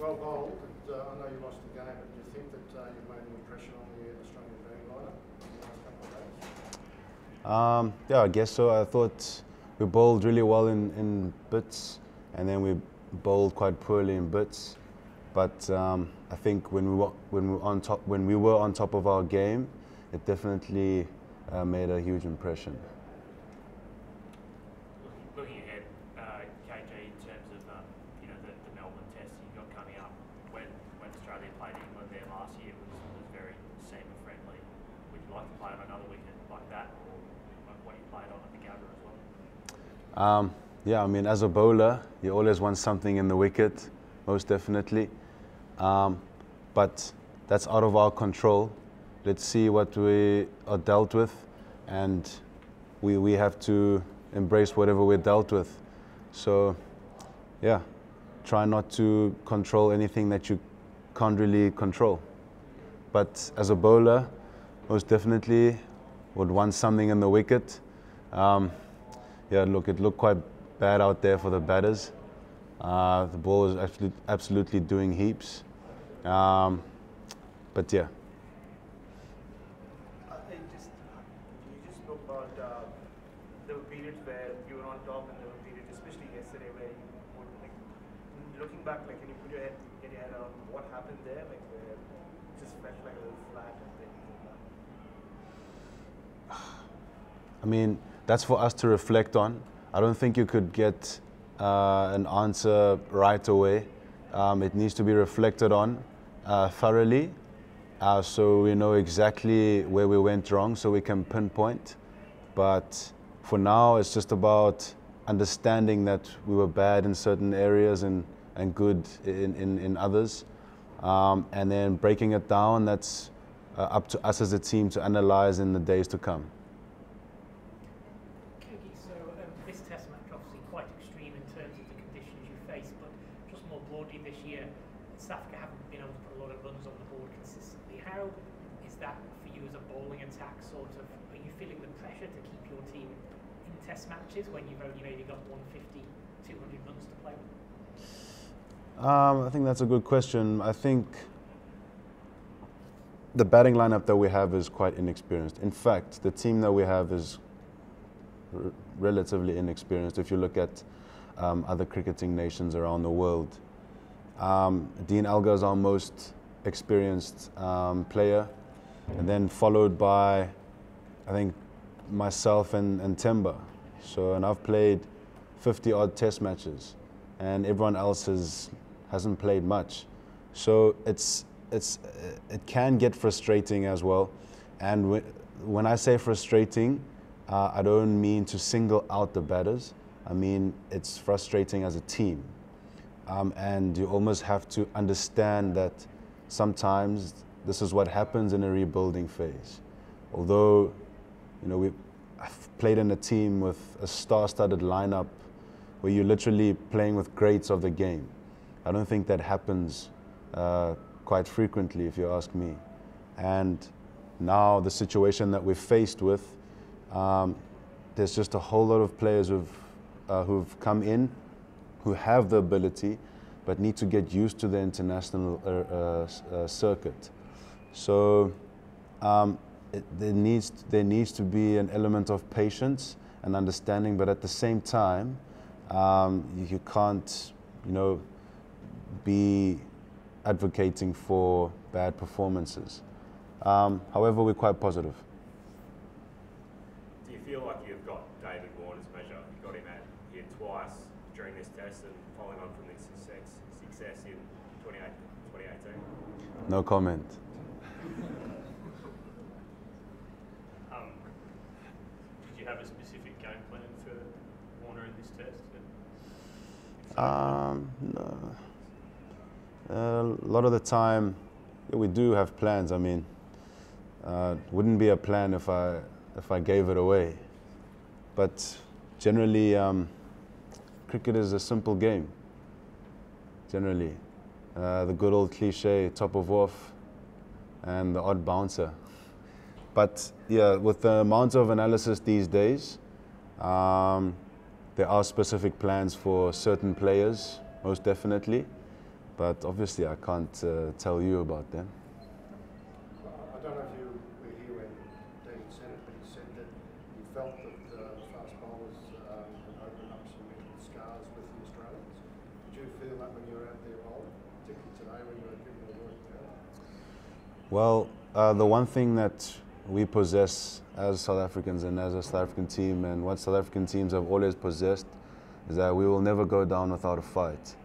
well bowled. I know you lost the game, but do you think that you've made an impression on the Australian batting lineup in the last couple of days? Yeah, I guess so. I thought we bowled really well in bits, and then we bowled quite poorly in bits. But I think when we were on top of our game, it definitely made a huge impression. Looking ahead, KG, in terms of the Melbourne test you've got coming up, when Australia played England there last year was very seamer friendly. Would you like to play on another wicket like that, or like what you played on at the Gabba as well? Yeah, I mean, as a bowler, you always want something in the wicket, most definitely. But that's out of our control. Let's see what we are dealt with, and we have to embrace whatever we're dealt with. So, yeah, try not to control anything that you can't really control. But as a bowler, most definitely would want something in the wicket. Yeah, look, it looked quite bad out there for the batters. The ball was absolutely doing heaps. But yeah. You just spoke about there were periods where you were on top, and there were periods, especially yesterday, where you would, like, looking back, like, can you put your head around what happened there, like, where it just felt like a little flat and then I mean, that's for us to reflect on. I don't think you could get an answer right away. It needs to be reflected on thoroughly, so we know exactly where we went wrong, so we can pinpoint. But for now, it's just about understanding that we were bad in certain areas and good in others, and then breaking it down. That's up to us as a team to analyze in the days to come. So this test match obviously quite extreme in terms of the conditions you face, but just more broadly this year, South Africa haven't been able to put a lot of runs on the board consistently. How is that for you as a bowling attack, sort of? Are you feeling the pressure to keep your team in test matches when you've only maybe got 150, 200 runs to play with? I think that's a good question. I think the batting lineup that we have is quite inexperienced. In fact, the team that we have is relatively inexperienced if you look at other cricketing nations around the world. Dean Elgar is our most experienced player, and then followed by, I think, myself and Temba. So, and I've played 50-odd test matches, and everyone else hasn't played much. So it can get frustrating as well. And when I say frustrating, I don't mean to single out the batters. I mean, it's frustrating as a team. And you almost have to understand that sometimes this is what happens in a rebuilding phase. Although, you know, I've played in a team with a star-studded lineup where you're literally playing with greats of the game. I don't think that happens quite frequently, if you ask me. And now the situation that we're faced with, there's just a whole lot of players who've come in, who have the ability, but need to get used to the international circuit. So there needs to be an element of patience and understanding, but at the same time, you can't, you know, be advocating for bad performances. However, we're quite positive. Do you feel like you've got David Warner's measure? You got him here twice during this test, and following on from this success in 2018? No comment. Did you have a specific game plan for Warner in this test? No. A lot of the time, yeah, we do have plans. I mean, wouldn't be a plan if I gave it away. But generally, cricket is a simple game. Generally, the good old cliche, top of off, and the odd bouncer. But yeah, with the amount of analysis these days, there are specific plans for certain players, most definitely. but obviously I can't tell you about them. I don't know if you were here when Dean said it, but he said that he felt that the fast bowlers had opened up some mental scars with the Australians. Did you feel that when you were out there bowling, particularly today when you were giving the work down? Well, the one thing that we possess as South Africans and as a South African team, and what South African teams have always possessed, is that we will never go down without a fight.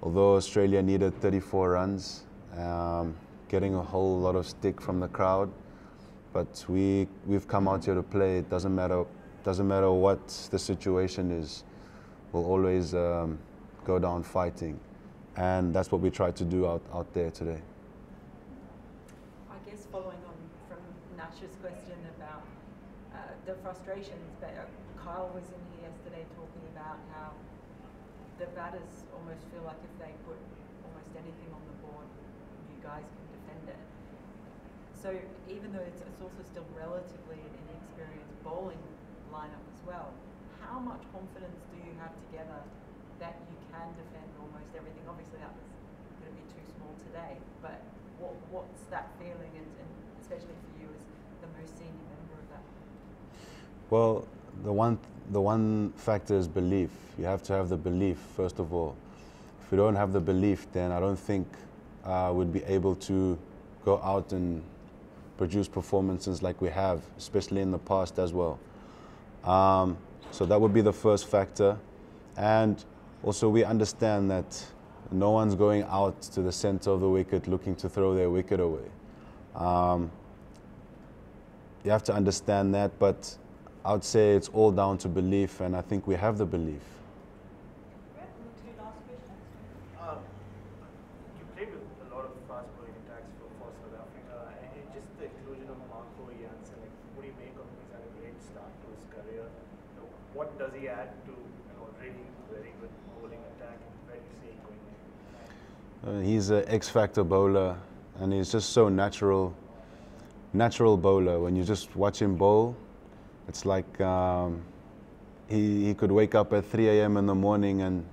Although Australia needed 34 runs, getting a whole lot of stick from the crowd, but we've come out here to play. It doesn't matter what the situation is. We'll always go down fighting, and that's what we tried to do out there today. I guess following on from Nash's question about the frustrations, but Kyle was in here yesterday talking about how the batters almost feel like if they put almost anything on the board, you guys can defend it. So even though it's also still relatively an inexperienced bowling lineup as well, how much confidence do you have together that you can defend almost everything? Obviously that was going to be too small today, but what's that feeling, and especially for you as the most senior member of that? Well, the one factor is belief. You have to have the belief, first of all. If you don't have the belief, then I don't think we'd be able to go out and produce performances like we have, especially in the past as well. So that would be the first factor. And also we understand that no one's going out to the center of the wicket looking to throw their wicket away. You have to understand that, but I would say it's all down to belief, and I think we have the belief. Two last questions. You played with a lot of fast bowling attacks for South Africa, and just the inclusion of Marco Jansen, like, what do you make of him? He's had a great start to his career. So what does he add to an already very good bowling attack, and where do you see him going? He's an X-factor bowler, and he's just so natural bowler. When you just watch him bowl, it's like he could wake up at 3 a.m. in the morning and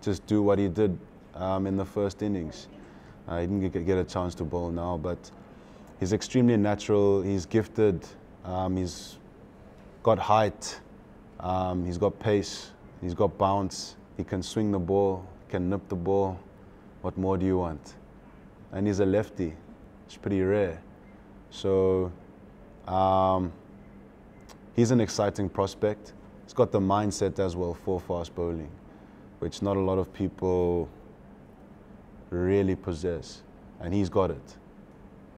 just do what he did in the first innings. He didn't get a chance to bowl now, but he's extremely natural. He's gifted. He's got height. He's got pace. He's got bounce. He can swing the ball. Can nip the ball. What more do you want? And he's a lefty. It's pretty rare. So he's an exciting prospect. He's got the mindset as well for fast bowling, which not a lot of people really possess, and he's got it.